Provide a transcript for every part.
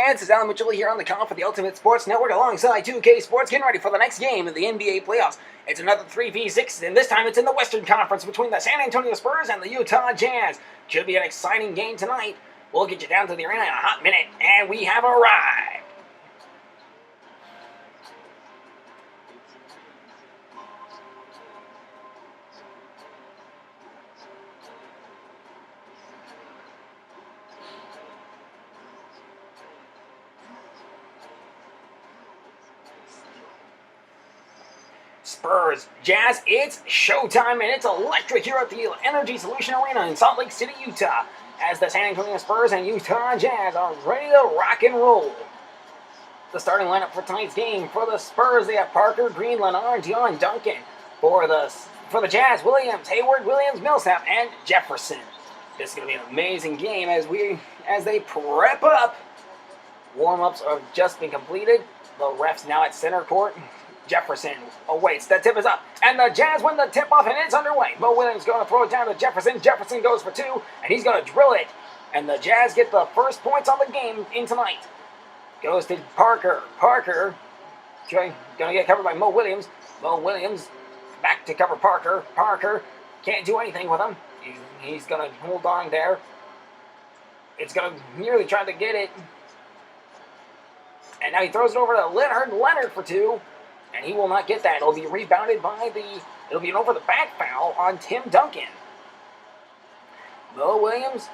fans, it's Alan Mitchell here on the call for the Ultimate Sports Network alongside 2K Sports, getting ready for the next game in the NBA playoffs. It's another 3v6, and this time it's in the Western Conference between the San Antonio Spurs and the Utah Jazz. Should be an exciting game tonight. We'll get you down to the arena in a hot minute, and we have arrived. Spurs, Jazz, it's showtime and it's electric here at the Energy Solution Arena in Salt Lake City, Utah, as the San Antonio Spurs and Utah Jazz are ready to rock and roll. The starting lineup for tonight's game: for the Spurs, they have Parker, Green, Leonard, Dion, Duncan. For the Jazz, Williams, Hayward, Williams, Millsap, and Jefferson. This is going to be an amazing game as they prep up. Warm-ups have just been completed. The refs now at center court. Jefferson awaits. The tip is up, and the Jazz win the tip-off, and it's underway. Mo Williams going to throw it down to Jefferson. Jefferson goes for two, and he's going to drill it. And the Jazz get the first points on the game in tonight. Goes to Parker. Parker going to get covered by Mo Williams. Mo Williams back to cover Parker. Parker can't do anything with him. He's going to hold on there. It's going to nearly try to get it. And now he throws it over to Leonard. Leonard for two. And he will not get that. It'll be rebounded by it'll be an over the back foul on Tim Duncan. Mo Williams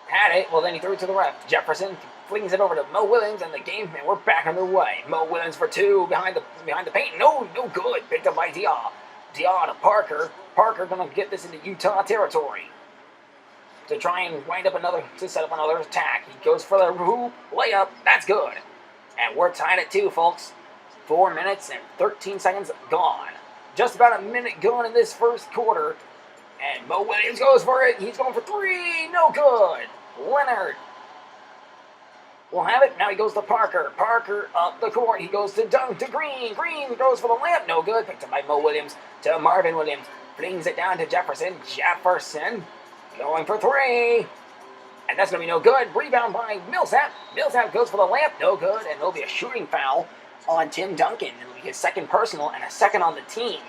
had it. Well, then he threw it to the ref. Jefferson flings it over to Mo Williams, and we're back underway. Mo Williams for two behind the paint. No good. Picked up by Dion. Dion to Parker. Parker gonna get this into Utah territory to try and set up another attack. He goes for the hoop layup. That's good. And we're tied at 2, folks. 4 minutes and 13 seconds gone. Just about a minute gone in this first quarter. And Mo Williams goes for it. He's going for three. No good. Leonard will have it. Now he goes to Parker. Parker up the court. He goes to Green. Green goes for the layup. No good. Picked up by Mo Williams to Marvin Williams. Flings it down to Jefferson. Jefferson going for three. And that's going to be no good. Rebound by Millsap. Millsap goes for the layup. No good. And there'll be a shooting foul on Tim Duncan. It'll be his second personal and a second on the team.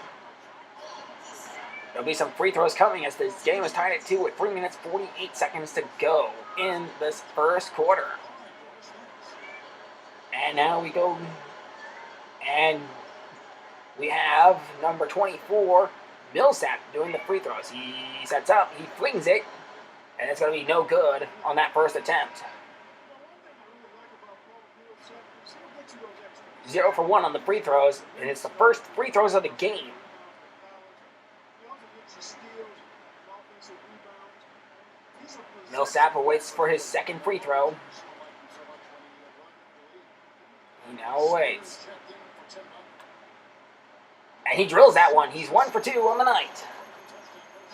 There'll be some free throws coming as this game is tied at 2 with 3 minutes 48 seconds to go in this first quarter. And now we go. And we have number 24, Millsap, doing the free throws. He sets up. He flings it. And it's going to be no good on that first attempt. 0 for 1 on the free throws, and it's the first free throws of the game. Millsap awaits for his second free throw. He now awaits. And he drills that one. He's 1 for 2 on the night.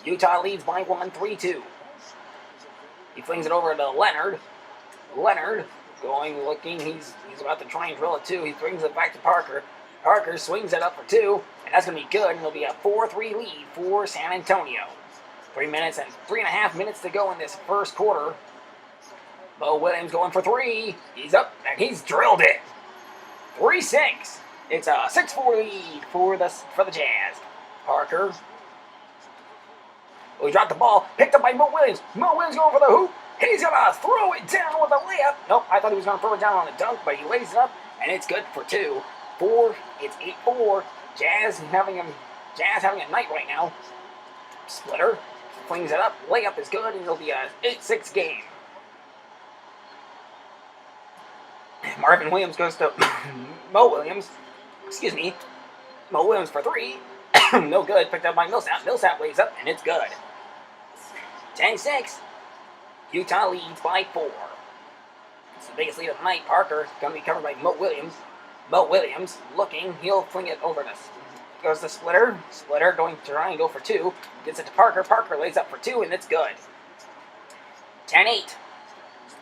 Utah leads by 1, 3-2. He flings it over to Leonard. Leonard looking. He's about to try and drill it too. He brings it back to Parker. Parker swings it up for two, and that's going to be good. And it'll be a 4-3 lead for San Antonio. 3 minutes and 3.5 minutes to go in this first quarter. Mo Williams going for three. He's up, and he's drilled it. 3-6. It's a 6-4 lead for the Jazz. Parker. Oh, he dropped the ball, picked up by Mo Williams. Mo Williams going for the hoop. He's going to throw it down with a layup. Nope, I thought he was going to throw it down on a dunk, but he lays it up, and it's good for 2. 4, it's 8-4. Jazz having a night right now. Splitter flings it up. Layup is good, and it'll be a 8-6 game. Marvin Williams goes to Mo Williams. Excuse me. Mo Williams for 3. No good. Picked up by Millsap. Millsap lays up, and it's good. 10-6. Utah leads by 4. It's the biggest lead of the night. Parker going to be covered by Mo Williams. Mo Williams looking. He'll fling it over to goes to Splitter. Splitter going to try and go for 2. Gets it to Parker. Parker lays up for 2, and it's good. 10-8.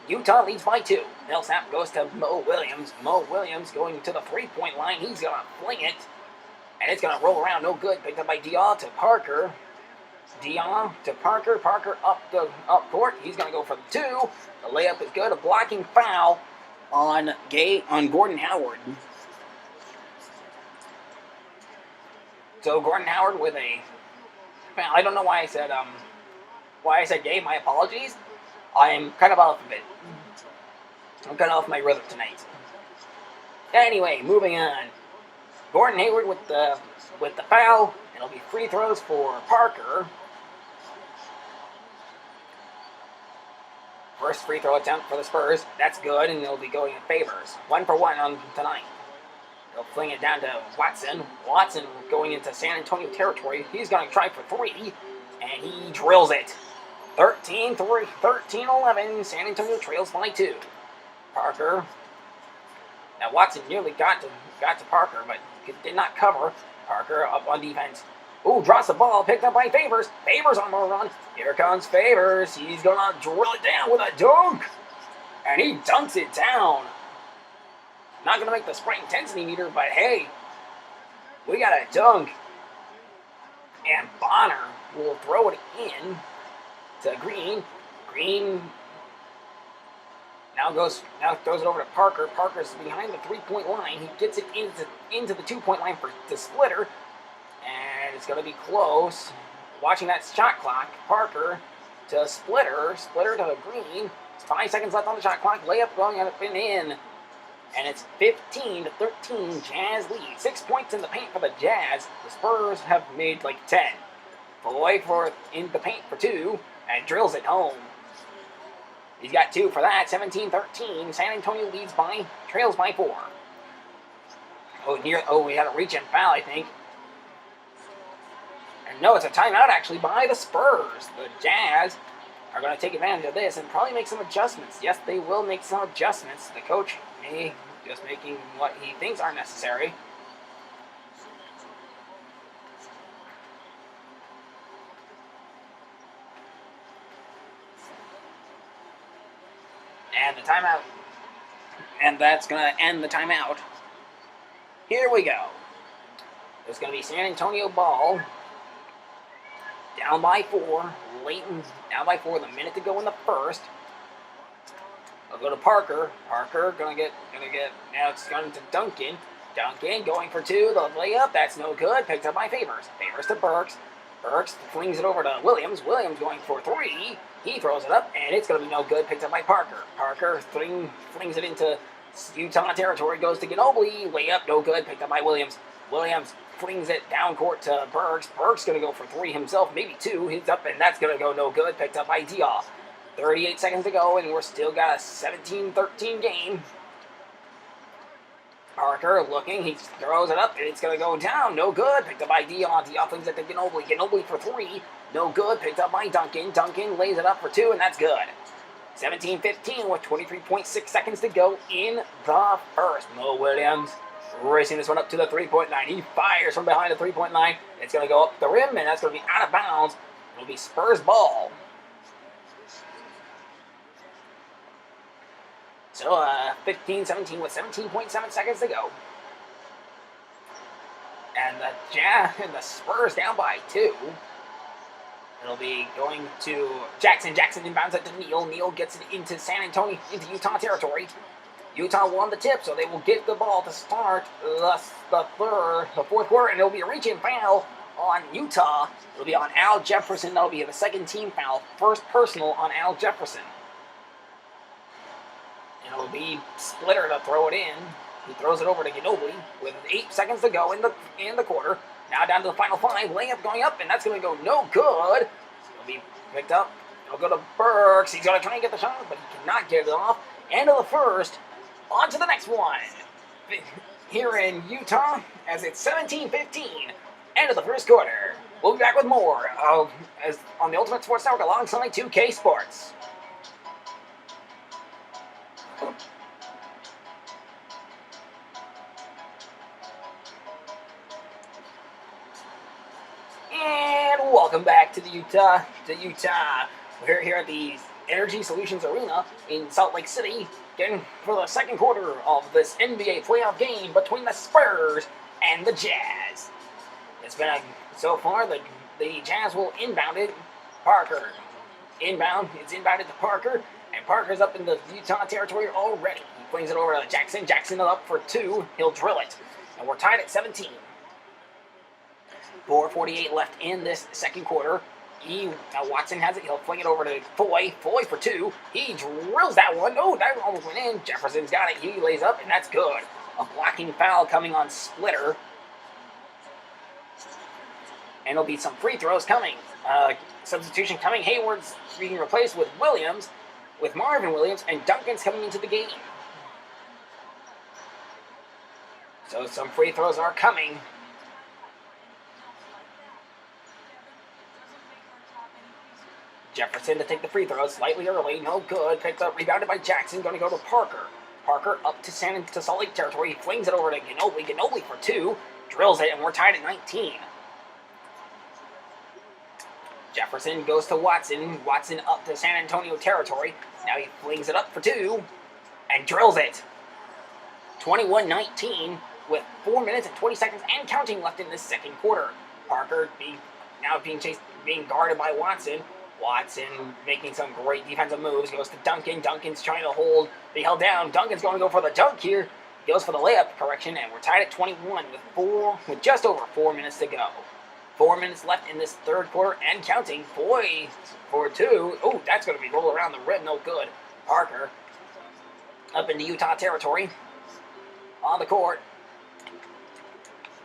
Utah leads by 2. Millsap goes to Mo Williams. Mo Williams going to the three-point line. He's going to fling it. And it's going to roll around. No good. Picked up by Dion to Parker. Dion to Parker. Parker up court. He's going to go for the 2. The layup is good. A blocking foul on Gordon Howard. So Gordon Howard with a foul. I don't know why I said Gay. My apologies. I am kind of off of it. I'm kind of off my rhythm tonight. Anyway, moving on. Gordon Hayward with the foul. It'll be free throws for Parker. First free throw attempt for the Spurs. That's good, and it'll be going in favors. 1 for 1 on tonight. They'll fling it down to Watson. Watson going into San Antonio territory. He's going to try for 3, and he drills it. 13-11. San Antonio trails by 2. Parker. Now Watson nearly got to Parker, but did not cover. Parker up on defense. Ooh, drops the ball, picked up by Favors. Favors on the run. Here comes Favors. He's going to drill it down with a dunk. And he dunks it down. Not going to make the sprite intensity meter, but hey, we got a dunk. And Bonner will throw it in to Green. Green now throws it over to Parker. Parker's behind the 3-point line. He gets it into the 2-point line to Splitter. And it's going to be close. Watching that shot clock. Parker to Splitter. Splitter to Green. 5 seconds left on the shot clock. Layup going up and in. And it's 15-13. Jazz lead. 6 points in the paint for the Jazz. The Spurs have made like 10. Floyd in the paint for 2. And drills it home. He's got 2 for that. 17-13. San Antonio trails by 4. We had a reach and foul, I think. And no, it's a timeout actually by the Spurs. The Jazz are going to take advantage of this and probably make some adjustments. Yes, they will make some adjustments. The coach may just making what he thinks are necessary. And the timeout. And that's going to end the timeout. Here we go. There's going to be San Antonio ball. Down by 4. Leighton down by 4. The minute to go in the first. I'll go to Parker. Parker gonna get. Now it's going to Duncan. Duncan going for 2. The layup. That's no good. Picked up by Favors. Favors to Burks. Burks flings it over to Williams. Williams going for 3. He throws it up, and it's going to be no good. Picked up by Parker. Parker flings it into Utah territory. Goes to Ginobili. Layup, no good. Picked up by Williams. Williams flings it down court to Burks. Burks going to go for 3 himself, maybe 2. He's up, and that's going to go no good. Picked up by Diop. 38 seconds to go, and we're still got a 17-13 game. Parker looking, he throws it up, and it's going to go down. No good. Picked up by Dion. Dion flings it to Ginobili. Ginobili for 3. No good. Picked up by Duncan. Duncan lays it up for 2, and that's good. 17-15 with 23.6 seconds to go in the first. Mo Williams racing this one up to the 3-point line. He fires from behind the 3-point line. It's going to go up the rim, and that's going to be out of bounds. It'll be Spurs ball. So, 15-17 with 17.7 seconds to go. And the Spurs down by 2. It'll be going to Jackson. Jackson inbounds it to Neal. Neal gets it into San Antonio, into Utah territory. Utah won the tip, so they will get the ball to start the fourth quarter, and it'll be a reach-in foul on Utah. It'll be on Al Jefferson. That'll be the second team foul. First personal on Al Jefferson. And it'll be Splitter to throw it in. He throws it over to Ginobili with 8 seconds to go in the quarter. Now down to the final 5. Layup going up, and that's going to go no good. It'll be picked up. It'll go to Burks. He's going to try and get the shot, but he cannot get it off. End of the first. On to the next one. Here in Utah, as it's 17-15. End of the first quarter. We'll be back with more as on the Ultimate Sports Network alongside 2K Sports. And welcome back to Utah. We're here at the Energy Solutions Arena in Salt Lake City, getting for the second quarter of this NBA playoff game between the Spurs and the Jazz. It's been so far the the Jazz will inbound it. Parker. Inbound. It's inbounded to Parker. And Parker's up in the Utah territory already. He flings it over to Jackson. Jackson up for 2. He'll drill it. And we're tied at 17. 4:48 left in this second quarter. Watson has it. He'll fling it over to Foy. Foy for 2. He drills that one. Oh, that almost went in. Jefferson's got it. He lays up, and that's good. A blocking foul coming on Splitter. And there'll be some free throws coming. Substitution coming. Hayward's being replaced with Williams, with Marvin Williams, and Duncan's coming into the game. So some free throws are coming. Jefferson to take the free throws slightly early. No good. Picked up. Rebounded by Jackson. Going to go to Parker. Parker up to Salt Lake territory. He flings it over to Ginobili. Ginobili for 2. Drills it, and we're tied at 19. Jefferson goes to Watson. Watson up to San Antonio territory. Now he flings it up for 2 and drills it. 21-19 with 4 minutes and 20 seconds and counting left in this second quarter. Parker being guarded by Watson. Watson making some great defensive moves. Goes to Duncan. Duncan's trying to hold. Be held down. Duncan's going to go for the dunk here. He goes for the layup, correction, and we're tied at 21 with just over 4 minutes to go. 4 minutes left in this third quarter and counting. Boy, for 2. Oh, that's going to be rolled around the rim. No good. Parker up into Utah territory. On the court.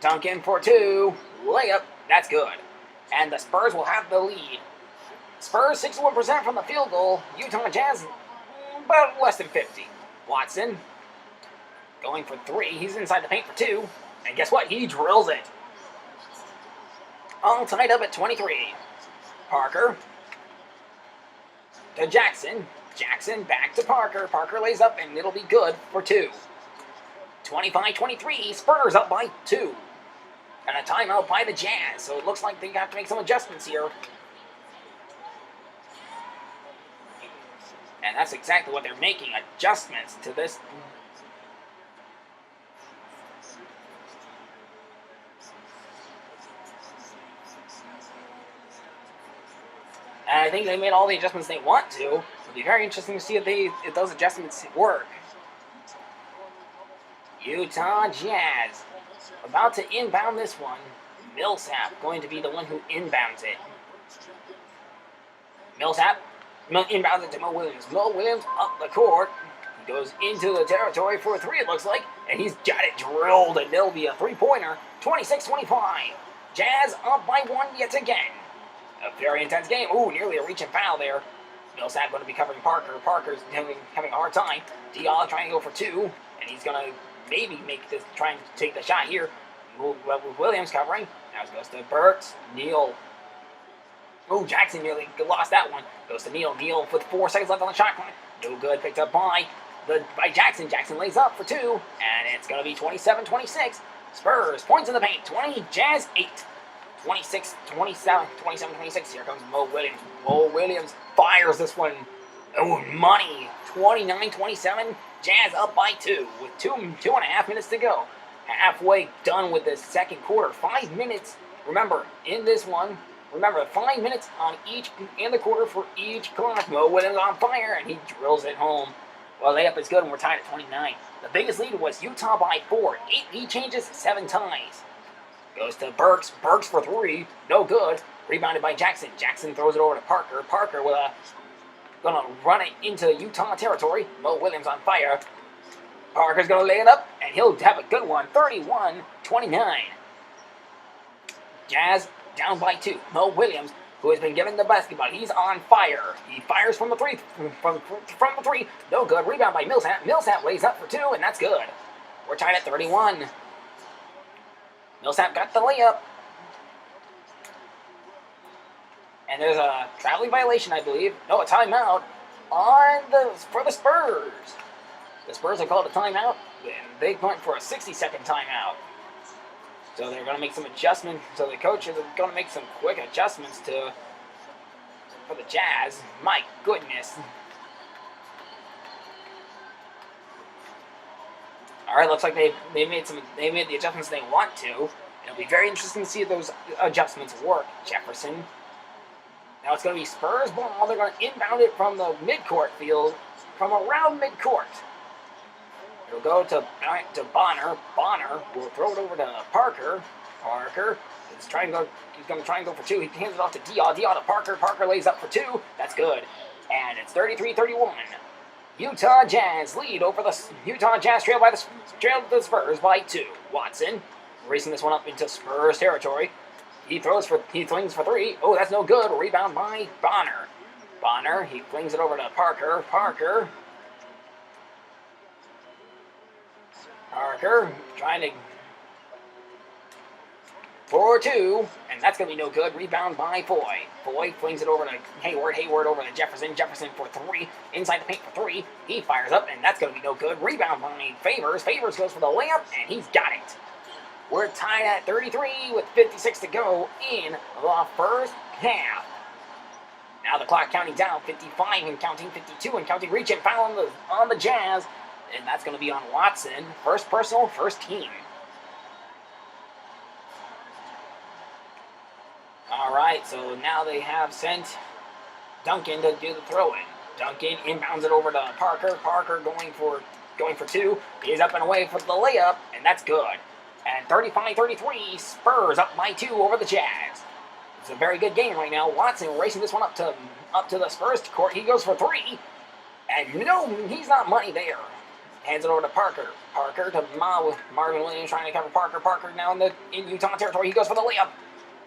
Duncan for 2. Layup. That's good. And the Spurs will have the lead. Spurs 61% from the field goal. Utah Jazz about less than 50. Watson going for 3. He's inside the paint for 2. And guess what? He drills it. All tied up at 23. Parker to Jackson. Jackson back to Parker. Parker lays up, and it'll be good for 2. 25-23. Spurs up by 2. And a timeout by the Jazz. So it looks like they have to make some adjustments here. And that's exactly what they're making, adjustments to this. And I think they made all the adjustments they want to. It'll be very interesting to see if those adjustments work. Utah Jazz about to inbound this one. Millsap going to be the one who inbounds it. Millsap inbounds it to Mo Williams. Mo Williams up the court. He goes into the territory for 3, it looks like. And he's got it drilled, and it'll be a 3-pointer. 26-25. Jazz up by 1 yet again. A very intense game. Ooh, nearly a reach and foul there. Millsap going to be covering Parker. Parker's having a hard time. Diallo trying to go for 2. And he's going to maybe try and take the shot here. With Williams covering. Now it goes to Burks. Neal. Oh, Jackson nearly lost that one. Goes to Neal. Neal with 4 seconds left on the shot clock. No good. Picked up by Jackson. Jackson lays up for 2. And it's going to be 27-26. Spurs points in the paint. 20. Jazz 8. 26, 27, 26. Here comes Mo Williams. Mo Williams fires this one. Oh, money. 29-27. Jazz up by 2 with 2.5 minutes to go. Halfway done with the second quarter. 5 minutes. Remember, in this one, 5 minutes on each in the quarter for each clock. Mo Williams on fire, and he drills it home. Well, layup is good, and we're tied at 29. The biggest lead was Utah by 4. 8 lead changes, 7 ties. Goes to Burks. Burks for 3. No good. Rebounded by Jackson. Jackson throws it over to Parker. Parker with gonna run it into Utah territory. Mo Williams on fire. Parker's gonna lay it up, and he'll have a good one. 31-29. Jazz down by 2. Mo Williams, who has been given the basketball, he's on fire. He fires from the 3. From the 3. No good. Rebound by Millsap. Millsap lays up for 2, and that's good. We're tied at 31. Millsap got the layup. And there's a traveling violation, I believe. No, a timeout for the Spurs. The Spurs have called a timeout, and they went for a 60-second timeout. So they're going to make some adjustments. So the coaches are going to make some quick adjustments for the Jazz. My goodness. All right, looks like they made the adjustments they want to. It'll be very interesting to see if those adjustments work. Jefferson. Now it's going to be Spurs ball. They're going to inbound it from the midcourt field, from around midcourt. It'll go to Bonner. Bonner will throw it over to Parker. Parker is trying to go. He's going to try and go for two. He hands it off to Diaw. Diaw to Parker. Parker lays up for two. That's good. And it's 33-31. Utah Jazz lead over the Utah Jazz trail the Spurs by 2. Watson racing this one up into Spurs territory. He flings for 3. Oh, that's no good. Rebound by Bonner. Bonner, he flings it over to Parker. Parker trying to for 2, and that's going to be no good. Rebound by Foy. Foy flings it over to Hayward. Hayward over to Jefferson. Jefferson for 3. Inside the paint for 3. He fires up, and that's going to be no good. Rebound by Favors. Favors goes for the layup, and he's got it. We're tied at 33 with 56 to go in the first half. Now the clock counting down. 55 and counting. 52 and counting. Reach and foul on the Jazz, and that's going to be on Watson. First personal, first team. Alright, so now they have sent Duncan to do the throw-in. Duncan inbounds it over to Parker. Parker going for 2. He's up and away for the layup, and that's good. And 35-33, Spurs up by 2 over the Jazz. It's a very good game right now. Watson racing this one up to the Spurs court. He goes for 3. And no, he's not money there. Hands it over to Parker. Parker to Marvin Williams trying to cover Parker. Parker now in Utah territory. He goes for the layup.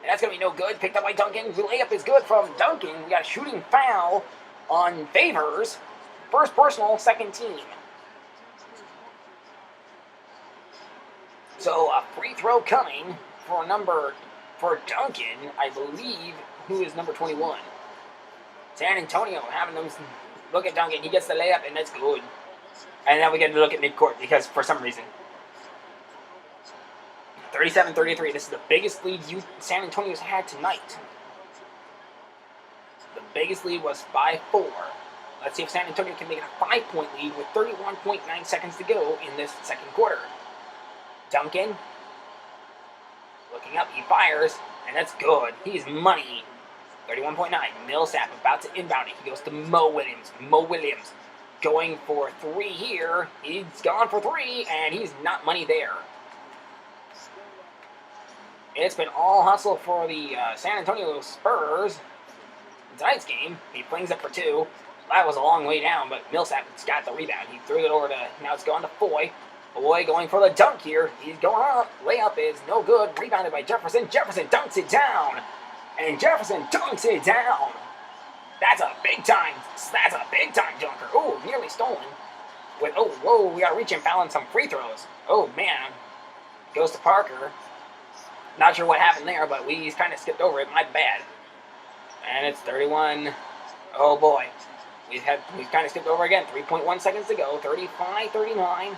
And that's going to be no good. Picked up by Duncan. The layup is good from Duncan. We got a shooting foul on Favors. First personal, second team. So a free throw coming for Duncan, I believe, who is number 21. San Antonio having them look at Duncan. He gets the layup, and that's good. And now we get to look at midcourt because for some reason. 37-33. This is the biggest lead San Antonio's had tonight. The biggest lead was by 4. Let's see if San Antonio can make it a 5-point lead with 31.9 seconds to go in this second quarter. Duncan, looking up, he fires, and that's good. He's money. 31.9. Millsap about to inbound it. He goes to Mo Williams. Mo Williams going for 3 here. He's gone for 3, and he's not money there. It's been all hustle for the San Antonio Spurs in tonight's game. He flings up for 2. That was a long way down, but Millsap's got the rebound. He threw it over to, now it's gone to Foy. Foy going for the dunk here. He's going up. Layup is no good. Rebounded by Jefferson. Jefferson dunks it down. And Jefferson dunks it down. That's a big time dunker. Oh, nearly stolen. Whoa, we got to reach and foul on some free throws. Oh, man. Goes to Parker. Not sure what happened there, but we kind of skipped over it. My bad. And it's 31. Oh, boy. We've kind of skipped over again. 3.1 seconds to go. 35-39.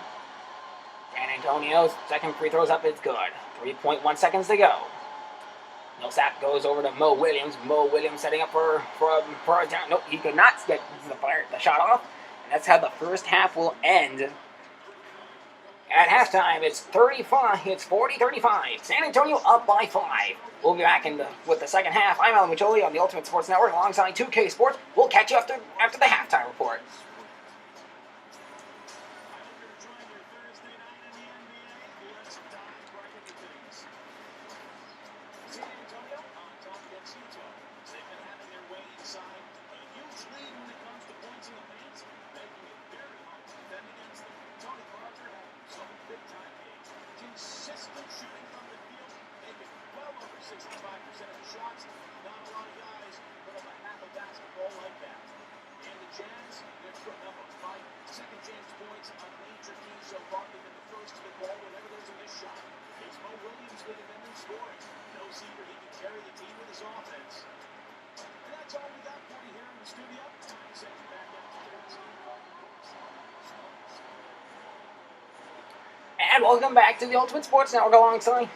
San Antonio's second free throw's up. It's good. 3.1 seconds to go. Millsap goes over to Mo Williams. Mo Williams setting up for a down. Nope, he could not get the shot off. And that's how the first half will end. At halftime, it's 40-35. San Antonio up by 5. We'll be back with the second half. I'm Alan Micholi on the Ultimate Sports Network alongside 2K Sports. We'll catch you after the halftime report. And welcome back to the Ultimate Sports Network alongside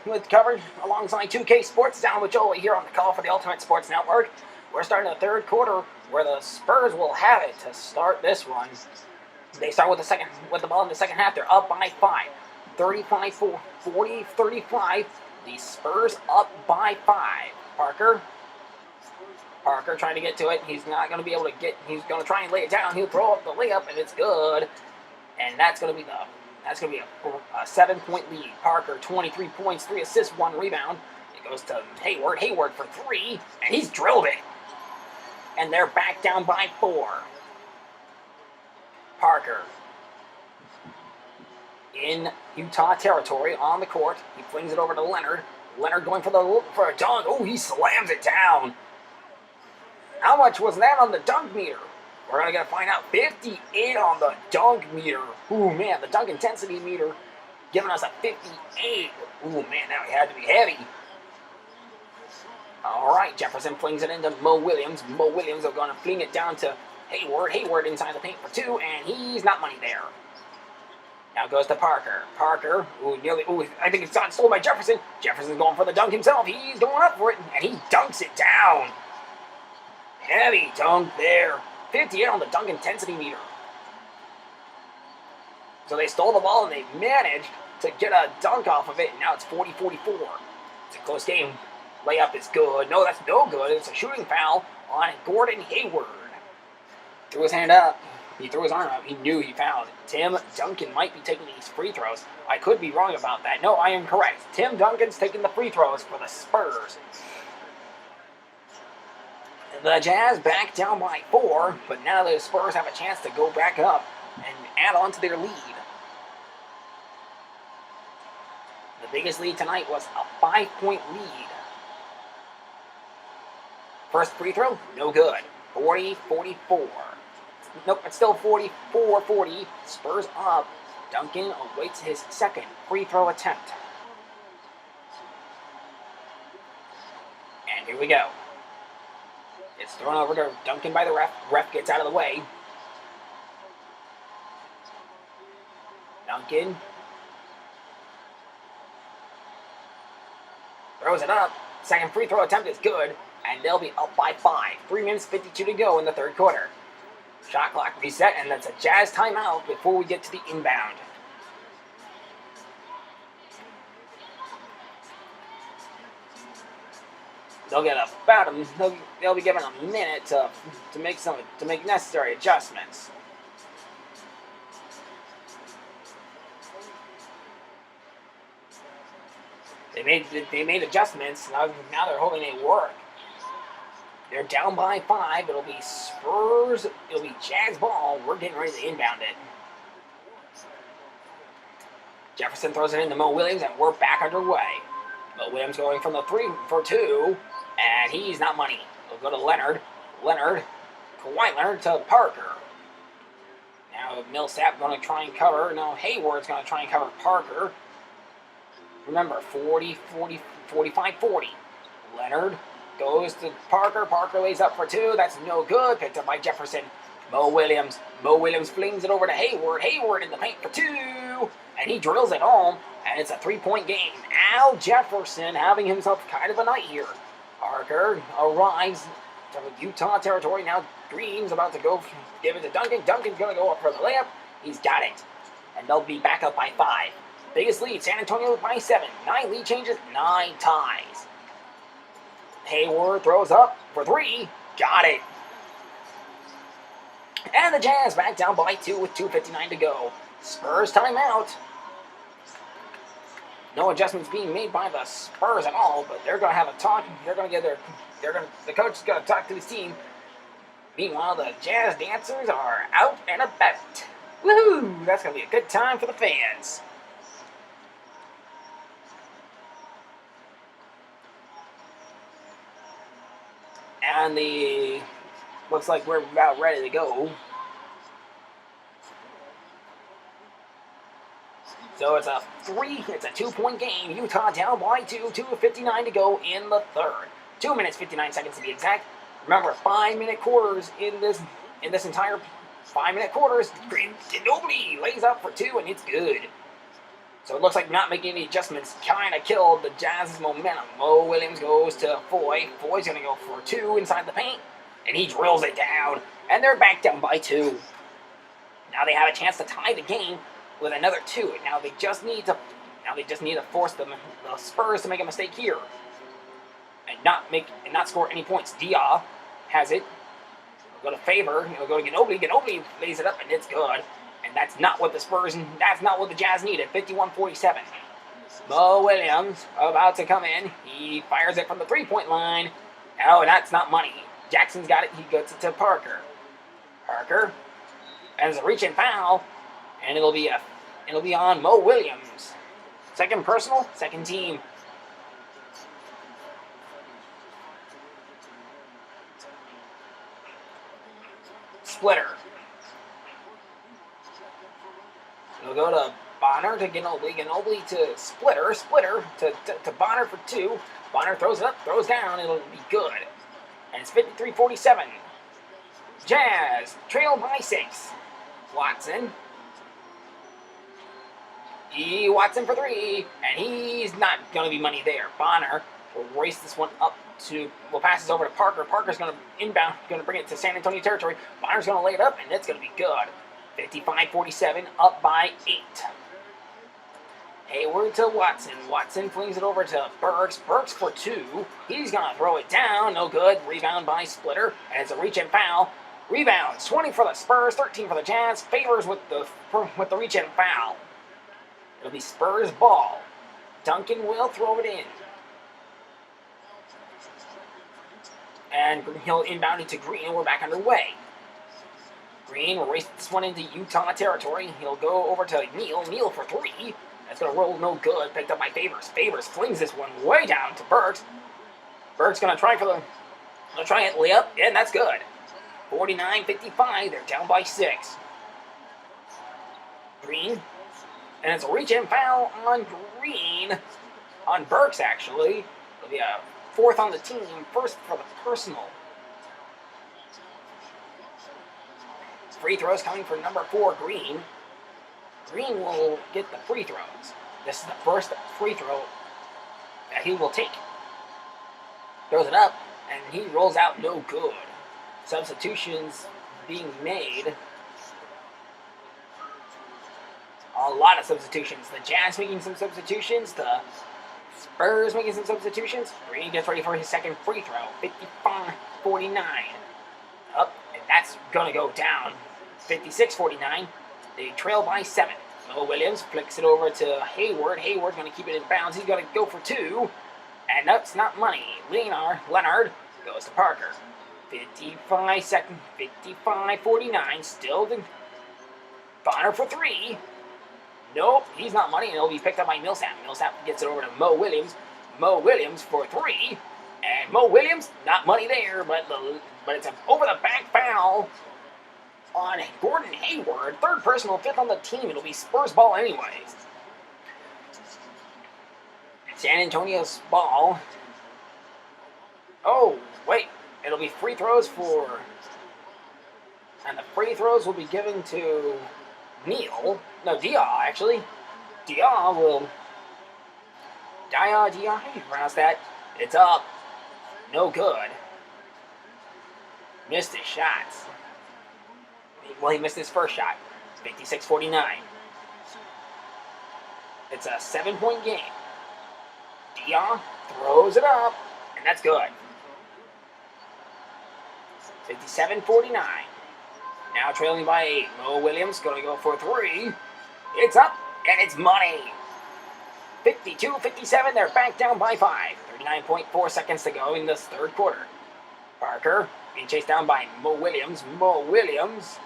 2K Sports. Down with Joey here on the call for the Ultimate Sports Network. We're starting the third quarter where the Spurs will have it to start this one. They start with the ball in the second half. They're up by 5. 35-35. The Spurs up by 5. Parker trying to get to it. He's not going to be able to get. He's going to try and lay it down. He'll throw up the layup, and it's good. And that's going to be a 7-point lead. Parker, 23 points, 3 assists, 1 rebound. It goes to Hayward. Hayward for 3, and he's drilled it. And they're back down by 4. Parker in Utah territory on the court. He flings it over to Leonard. Leonard going for a dunk. Oh, he slams it down. How much was that on the dunk meter? We're going to find out. 58 on the dunk meter. Ooh, man, the dunk intensity meter giving us a 58. Ooh, man, now it had to be heavy. All right, Jefferson flings it into Mo Williams. Mo Williams are going to fling it down to Hayward. Hayward inside the paint for 2, and he's not money there. Now goes to Parker. Parker, I think it's got stolen by Jefferson. Jefferson's going for the dunk himself. He's going up for it, and he dunks it down. Heavy dunk there. 58 on the dunk intensity meter. So they stole the ball, and they managed to get a dunk off of it. Now it's 40-44. It's a close game. Layup is good. No, that's no good. It's a shooting foul on Gordon Hayward. Threw his hand up. He threw his arm up. He knew he fouled. Tim Duncan might be taking these free throws. I could be wrong about that. No, I am correct. Tim Duncan's taking the free throws for the Spurs. The Jazz back down by 4, but now the Spurs have a chance to go back up and add on to their lead. The biggest lead tonight was a 5-point lead. First free throw, no good. 40-44. Nope, it's still 44-40. Spurs up. Duncan awaits his second free throw attempt. And here we go. It's thrown over to Duncan by the ref. Ref gets out of the way. Duncan throws it up. Second free throw attempt is good. And they'll be up by 5. 3 minutes 52 to go in the third quarter. Shot clock reset, and that's a Jazz timeout before we get to the inbound. They'll get they'll be given a minute to make necessary adjustments. They made adjustments. Now they're hoping they work. They're down by 5. It'll be Spurs. It'll be Jazz ball. We're getting ready to inbound it. Jefferson throws it into Mo Williams, and we're back underway. Mo Williams going from the 3 for 2, and he's not money. We'll go to Leonard. Kawhi Leonard to Parker. Now Millsap going to try and cover. Now Hayward's going to try and cover Parker. Remember, 45-40. Leonard goes to Parker. Parker lays up for 2. That's no good. Picked up by Jefferson. Mo Williams flings it over to Hayward. Hayward in the paint for 2. And he drills it home. And it's a 3-point game. Al Jefferson having himself kind of a night here. Parker arrives to Utah territory. Now Green's about to go give it to Duncan. Duncan's going to go up for the layup. He's got it. And they'll be back up by 5. Biggest lead, San Antonio by 7. 9 lead changes, 9 ties. Hayward throws up for 3. Got it. And the Jazz back down by 2 with 2:59 to go. Spurs timeout. No adjustments being made by the Spurs at all, but they're going to have a talk. The coach is going to talk to his team. Meanwhile, the Jazz dancers are out and about. Woohoo! That's going to be a good time for the fans. And looks like we're about ready to go. So it's a 2-point game. Utah down by 2, 2:59 to go in the third. 2 minutes, 59 seconds to be exact. Remember, 5-minute quarters in this entire 5-minute quarters. Nobody lays up for 2, and it's good. So it looks like not making any adjustments kind of killed the Jazz's momentum. Mo Williams goes to Foy. Foy's going to go for 2 inside the paint, and he drills it down, and they're back down by 2. Now they have a chance to tie the game with another 2. Now they just need to Now they just need to force the Spurs to make a mistake here and not score any points. Dia has it. He'll go to Favor. He'll go to Ginobili. Ginobili lays it up, and it's good. And that's not what the Jazz needed. 51-47. Mo Williams about to come in. He fires it from the three-point line. Oh, that's not money. Jackson's got it. He gets it to Parker. Parker has a reach and foul, and it'll be on Mo Williams. Second personal, second team. Splitter. We'll go to Bonner to Ginobili. Ginobili to Splitter. Splitter to Bonner for two. Bonner throws it up, throws down. It'll be good. And it's 53-47. Jazz trail by 6. Watson. Watson for 3. And he's not going to be money there. Bonner will race this one up to, will pass this over to Parker. Parker's going to inbound, going to bring it to San Antonio territory. Bonner's going to lay it up, and it's going to be good. 55-47, up by 8. Hayward to Watson. Watson flings it over to Burks. Burks for 2. He's going to throw it down. No good. Rebound by Splitter. And it's a reach and foul. Rebounds. 20 for the Spurs. 13 for the Jazz. Favors with the reach and foul. It'll be Spurs ball. Duncan will throw it in. And he'll inbound it to Green. And we're back underway. Green will race this one into Utah territory. He'll go over to Neal. Neal for 3. That's going to roll no good. Picked up by Favors. Favors flings this one way down to Burks. Burks going to try it layup, and that's good. 49-55. They're down by 6. Green. And it's a reach and foul on Green. On Burks, actually. It'll be a 4th on the team. First for the personal. Free throws coming for number 4, Green. Green will get the free throws. This is the first free throw that he will take. Throws it up, and he rolls out no good. Substitutions being made. A lot of substitutions. The Jazz making some substitutions. The Spurs making some substitutions. Green gets ready for his second free throw. 55-49. Up, and that's going to go down. 56-49. They trail by 7. Mo Williams flicks it over to Hayward. Hayward's going to keep it in bounds. He's going to go for 2. And that's not money. Leonard goes to Parker. 55-49. Still the Bonner for 3. Nope, he's not money, and it'll be picked up by Millsap. Millsap gets it over to Mo Williams. Mo Williams for 3. And Mo Williams, not money there, but it's an over-the-back foul on Gordon Hayward. 3rd personal, 5th on the team. It'll be Spurs ball anyways. San Antonio's ball. Oh, wait. It'll be free throws for... And the free throws will be given to Neal. No, Dia, actually. Dia, how do you pronounce that? It's up. No good. Missed his shots. Well, he missed his first shot. 56-49. It's a 7-point game. Dia throws it up, and that's good. 57-49. Now trailing by 8. Mo Williams going to go for 3. It's up, and it's money. 52-57. They're back down by 5. 39.4 seconds to go in this 3rd quarter. Parker being chased down by Mo Williams. Mo Williams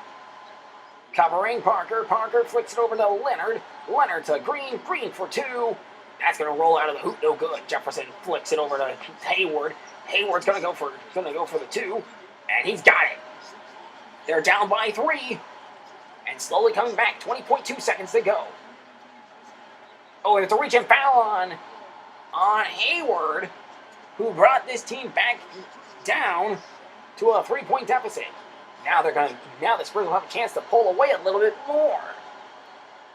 covering Parker. Parker flicks it over to Leonard. Leonard to Green. Green for 2. That's going to roll out of the hoop. No good. Jefferson flicks it over to Hayward. Hayward's going to go for the 2. And he's got it. They're down by 3. And slowly coming back. 20.2 seconds to go. Oh, and it's a reach and foul on Hayward, who brought this team back down to a 3-point deficit. Now the Spurs will have a chance to pull away a little bit more.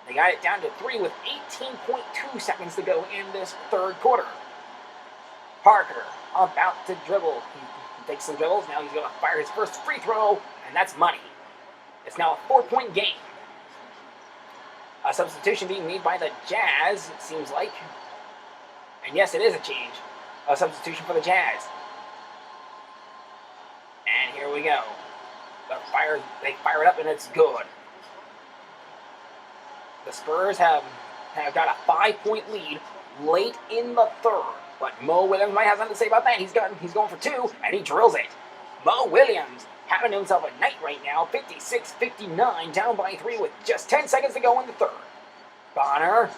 They got it down to 3 with 18.2 seconds to go in this 3rd quarter. Parker about to dribble. He takes some dribbles. Now he's going to fire his first free throw, and that's money. It's now a 4-point game. A substitution being made by the Jazz, it seems like. And yes, it is a change. A substitution for the Jazz. And here we go. They fire it up and it's good. The Spurs have got a 5-point lead late in the third. But Mo Williams might have something to say about that. He's going for 2, and he drills it. Mo Williams having himself a night right now. 56-59, down by 3 with just 10 seconds to go in the third. Bonner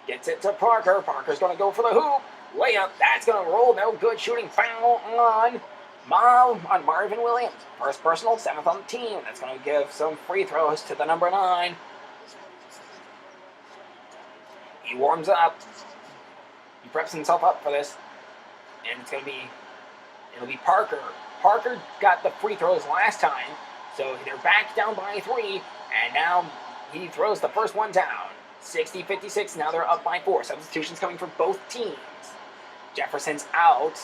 gets it to Parker. Parker's going to go for the hoop. Layup, that's going to roll. No good. Shooting foul on Marvin Williams. First personal, 7th on the team. That's going to give some free throws to the number 9. He warms up. He preps himself up for this. And it'll be Parker. Parker got the free throws last time. So they're back down by 3. And now he throws the first one down. 60-56, now they're up by 4. Substitutions coming from both teams. Jefferson's out.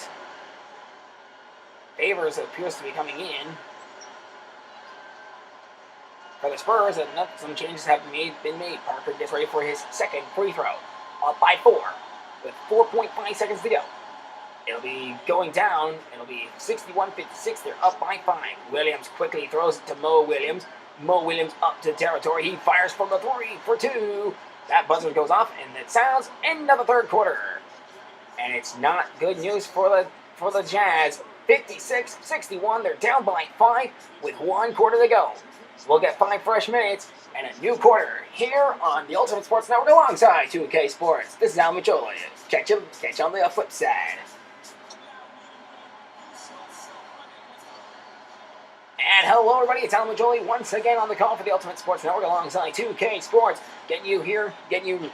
Favors appears to be coming in. For the Spurs, some changes have been made. Parker gets ready for his second free throw. Up by 4 with 4.5 seconds to go. It'll be going down. It'll be 61-56. They're up by 5. Williams quickly throws it to Mo Williams. Mo Williams up to territory. He fires from the 3 for 2. That buzzer goes off, and it sounds end of the third quarter. And it's not good news for the Jazz. 56-61. They're down by 5 with 1 quarter to go. We'll get 5 fresh minutes and a new quarter here on the Ultimate Sports Network alongside 2K Sports. This is Al Majoli. Catch you on the flip side. And hello everybody, it's Al Majoli once again on the call for the Ultimate Sports Network alongside 2K Sports. Getting you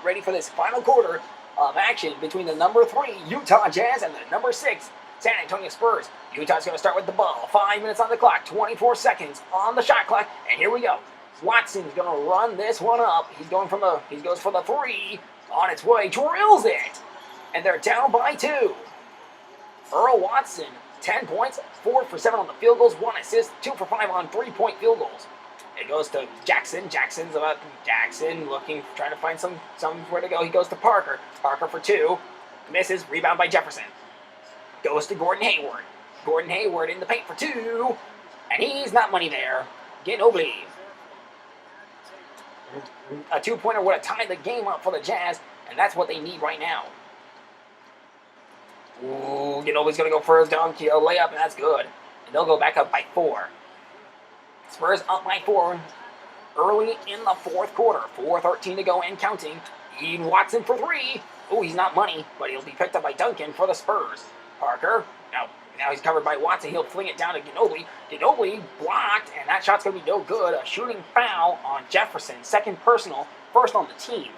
ready for this final quarter of action between the number 3 Utah Jazz and the number 6 San Antonio Spurs. Utah's going to start with the ball. 5 minutes on the clock, 24 seconds on the shot clock, and here we go. Watson's going to run this one up. He goes for the 3 on its way, drills it, and they're down by 2. Earl Watson, 10 points, 4 for 7 on the field goals, 1 assist, 2 for 5 on 3-point field goals. It goes to Jackson. Jackson trying to find somewhere to go. He goes to Parker. Parker for 2, misses. Rebound by Jefferson. Goes to Gordon Hayward. Gordon Hayward in the paint for 2, and he's not money there. Ginobili. A 2-pointer would have tied the game up for the Jazz, and that's what they need right now. Ooh, Ginobili's going to go for a dunk, a layup, and that's good. And they'll go back up by 4. Spurs up by 4 early in the fourth quarter. 4:13 to go and counting. Ian Watson for 3. Ooh, he's not money, but he'll be picked up by Duncan for the Spurs. Parker, now he's covered by Watson. He'll fling it down to Ginobili. Ginobili blocked, and that shot's going to be no good. A shooting foul on Jefferson. Second personal, first on the team.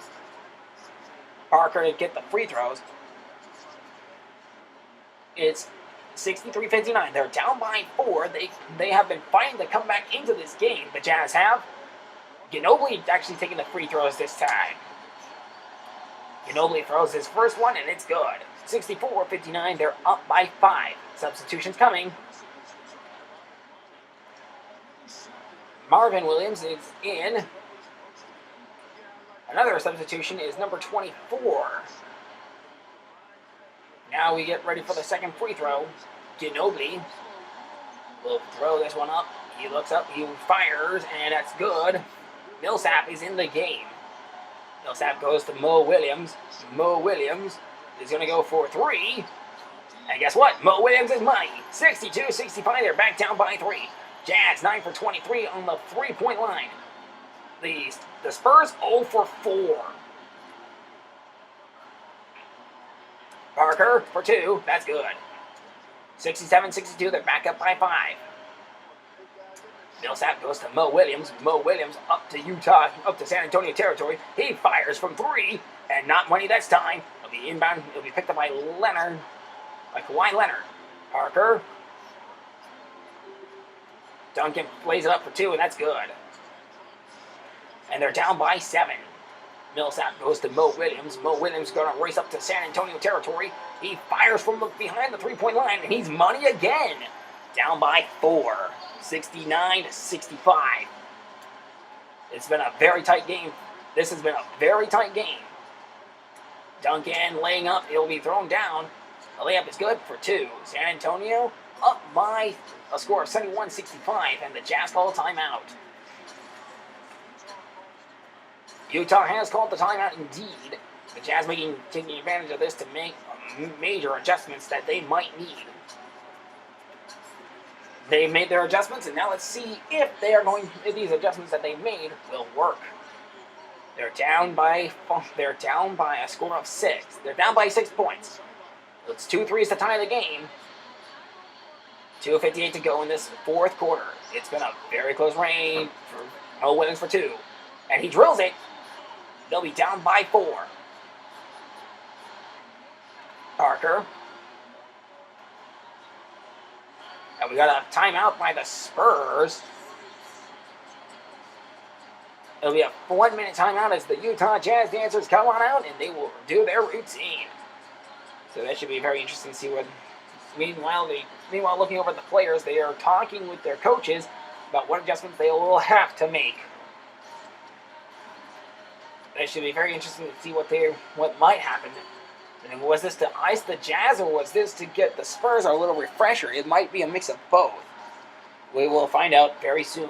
Parker to get the free throws. It's 63-59. They're down by 4. They have been fighting to come back into this game. The Jazz have. Ginobili actually taking the free throws this time. Ginobili throws his first one, and it's good. 64-59. They're up by 5. Substitutions coming. Marvin Williams is in. Another substitution is number 24. Now we get ready for the second free throw. Ginobili will throw this one up. He looks up, he fires, and that's good. Millsap is in the game. Millsap goes to Mo Williams. Mo Williams is going to go for 3. And guess what? Mo Williams is money. 62-65, they're back down by 3. Jazz 9 for 23 on the 3-point line. The Spurs 0 for 4. Parker for 2. That's good. 67-62. They're back up by 5. Millsap goes to Mo Williams. Mo Williams up to Utah, up to San Antonio territory. He fires from 3, and not money this time. It'll be inbound. It'll be picked up by Leonard, by Kawhi Leonard. Parker. Duncan plays it up for 2, and that's good. And they're down by 7. Millsap goes to Mo Williams. Mo Williams going to race up to San Antonio territory. He fires from behind the 3-point line, and he's money again. Down by 4. 69-65. It's been a very tight game This has been a very tight game. Duncan laying up. It'll be thrown down. The layup is good for 2. San Antonio up by a score of 71-65, and the Jazz call a timeout. Utah has called the timeout indeed. The Jazz taking advantage of this to make major adjustments that they might need. They made their adjustments, and now let's see if these adjustments that they made will work. They're down by a score of 6. They're down by 6 points. It's 2 threes to tie the game. 2:58 to go in this fourth quarter. It's been a very close range for Mo Williams for 2. And he drills it. They'll be down by 4. Parker. And we got a timeout by the Spurs. It'll be a 1-minute timeout as the Utah Jazz dancers come on out and they will do their routine. So that should be very interesting to see what. Meanwhile, looking over at the players, they are talking with their coaches about what adjustments they will have to make. That should be very interesting to see what might happen. And was this to ice the Jazz, or was this to get the Spurs a little refresher? It might be a mix of both. We will find out very soon.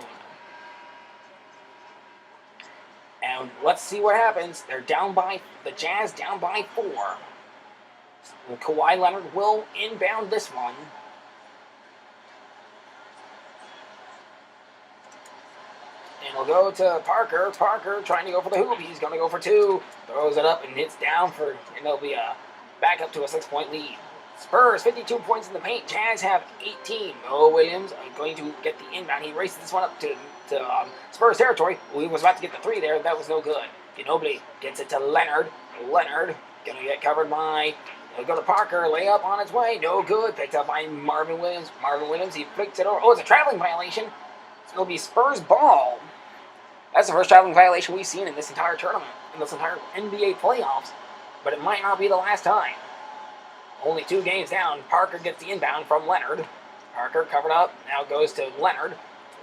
And let's see what happens. The Jazz down by 4. Kawhi Leonard will inbound this one. And we'll go to Parker. Parker trying to go for the hoop. He's going to go for 2. Throws it up and hits down and it'll be a back up to a 6-point lead. Spurs, 52 points in the paint. Jazz have 18. Mo Williams going to get the inbound. He races this one up to Spurs territory. He was about to get the 3 there. That was no good. Ginobili gets it to Leonard. Leonard going to get covered by... He'll go to Parker. Layup on its way. No good. Picked up by Marvin Williams. Marvin Williams, he flicks it over. Oh, it's a traveling violation. It'll be Spurs ball. That's the first traveling violation we've seen in this entire tournament, in this entire NBA playoffs. But it might not be the last time. Only 2 games down. Parker gets the inbound from Leonard. Parker covered up. Now goes to Leonard.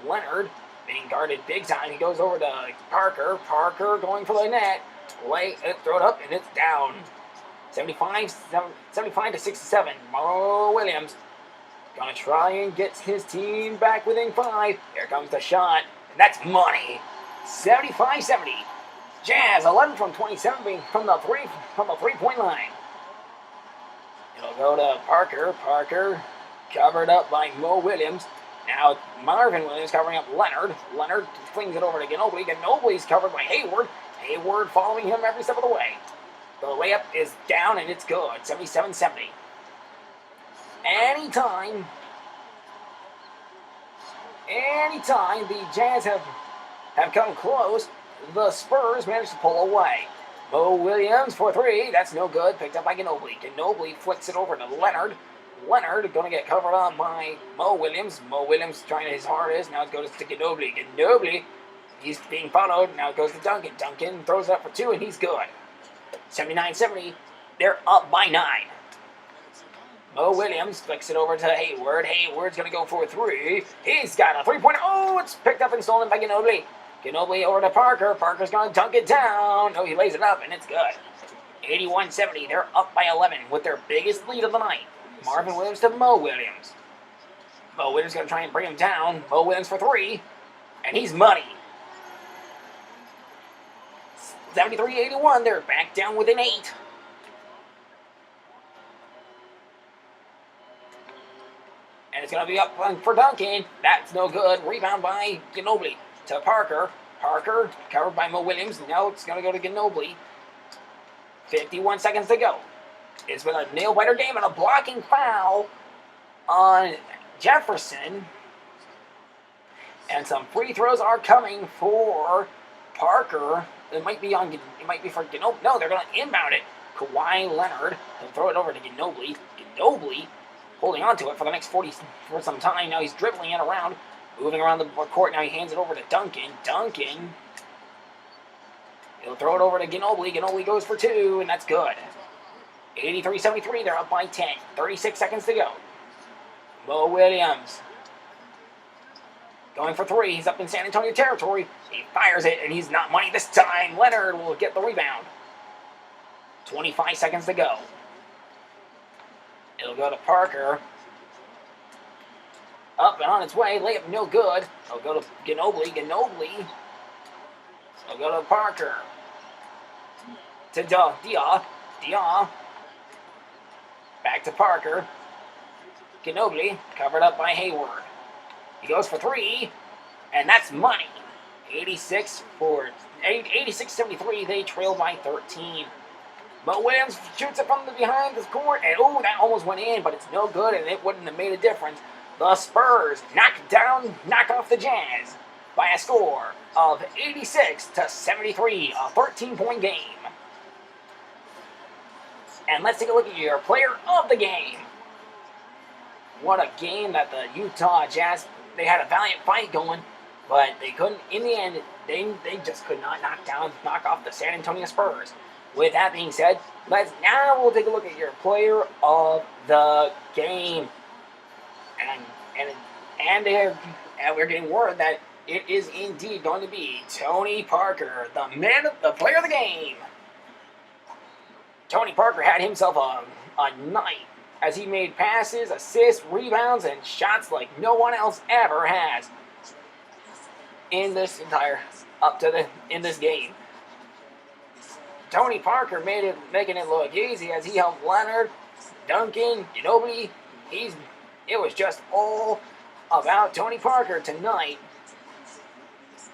Leonard being guarded big time. He goes over to Parker. Parker going for the net. Throw it up, and it's down. 75-67. Mo Williams gonna try and get his team back within 5. Here comes the shot, and that's money. 75-70. Jazz 11 from 27 from the 3-point line. It'll go to Parker. Parker covered up by Mo Williams. Now Marvin Williams covering up Leonard. Leonard flings it over to Ginobili. Ginobili's covered by Hayward. Hayward following him every step of the way. The layup is down and it's good. 77-70. Anytime the Jazz have come close, the Spurs managed to pull away. Mo Williams for 3. That's no good. Picked up by Ginobili. Ginobili flicks it over to Leonard. Leonard going to get covered up by Mo Williams. Mo Williams trying his hardest. Now it goes to Ginobili. Ginobili, he's being followed. Now it goes to Duncan. Duncan throws it up for 2 and he's good. 79-70. They're up by 9. Mo Williams flicks it over to Hayward. Hayward's going to go for 3. He's got a 3-pointer. Oh, it's picked up and stolen by Ginobili. Ginobili over to Parker. Parker's going to dunk it down. No, he lays it up, and it's good. 81-70. They're up by 11 with their biggest lead of the night. Marvin Williams to Mo Williams. Mo Williams going to try and bring him down. Mo Williams for 3. And he's money. 73-81. They're back down within 8. And it's going to be up for Duncan. That's no good. Rebound by Ginobili to Parker. Parker covered by Mo Williams. Now it's going to go to Ginobili. 51 seconds to go. It's been a nail-biter game and a blocking foul on Jefferson. And some free throws are coming for Parker. It might be for Ginobili. No, they're going to inbound it. Kawhi Leonard. He'll throw it over to Ginobili. Ginobili holding on to it for the next for some time. Now he's dribbling it around, moving around the court. Now he hands it over to Duncan. Duncan, he'll throw it over to Ginobili. Ginobili goes for 2, and that's good. 83-73, they're up by 10. 36 seconds to go. Mo Williams Going for three. He's up in San Antonio territory. He fires it, and he's not money this time. Leonard will get the rebound. 25 seconds to go. It'll go to Parker. Up and on its way. Layup no good. It'll go to Ginobili. Ginobili. It'll go to Parker. To Dia. Dia. Back to Parker. Ginobili. Covered up by Hayward. He goes for three. And that's money. 86-73. They trail by 13. But Williams shoots it from the behind the court, and that almost went in, but it's no good, and it wouldn't have made a difference. The Spurs knock off the Jazz by a score of 86-73, a 13-point game. And let's take a look at your player of the game. What a game that the Utah Jazz, they had a valiant fight going, but they couldn't, in the end, they just could not knock off the San Antonio Spurs. With that being said, we'll take a look at your player of the game. And we're getting word that it is indeed going to be Tony Parker, the player of the game. Tony Parker had himself a night as he made passes, assists, rebounds, and shots like no one else ever has in this game. Tony Parker making it look easy as he helped Leonard, Duncan, Ginobili. It was just all about Tony Parker tonight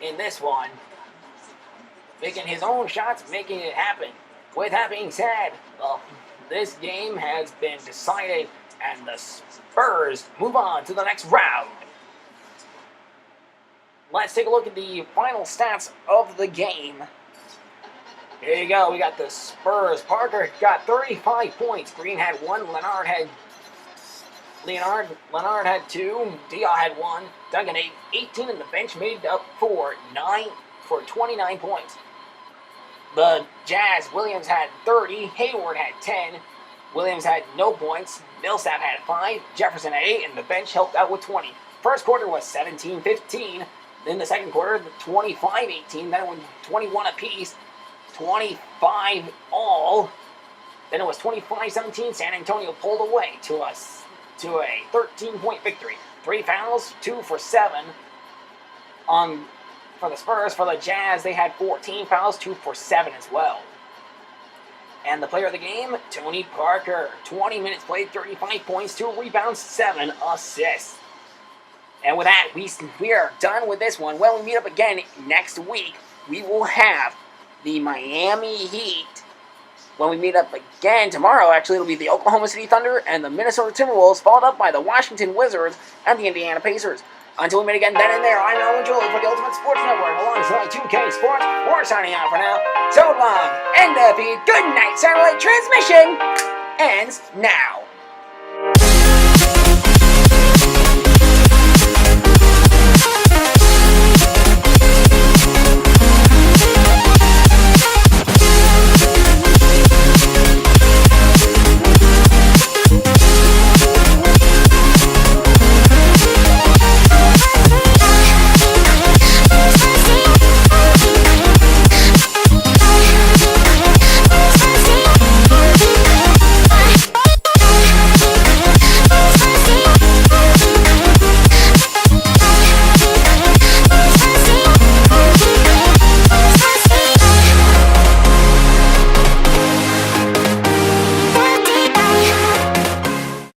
in this one. Making his own shots, making it happen. With that being said, this game has been decided and the Spurs move on to the next round. Let's take a look at the final stats of the game. Here you go. We got the Spurs. Parker got 35 points. Green had 1. Leonard had 2. Dia had 1. Duncan 18, and the bench made up for 29 points. The Jazz, Williams had 30. Hayward had 10. Williams had no points. Millsap had 5. Jefferson had 8, and the bench helped out with 20. First quarter was 17-15. Then the second quarter, 25-18. Then it was 21 apiece. 25 all. Then it was 25-17. San Antonio pulled away to a 13-point victory. 3 fouls, 2 for 7 for the Spurs. For the Jazz, they had 14 fouls, 2 for 7 as well. And the player of the game, Tony Parker. 20 minutes played, 35 points, 2 rebounds, 7 assists. And with that, we are done with this one. When we meet up again next week, we will have the Miami Heat. When we meet up again tomorrow, actually, it'll be the Oklahoma City Thunder and the Minnesota Timberwolves, followed up by the Washington Wizards and the Indiana Pacers. Until we meet again then and there, I'm Alan Julie for the Ultimate Sports Network alongside 2K Sports. We're signing out for now. So long, end of feed, good night, satellite transmission ends now.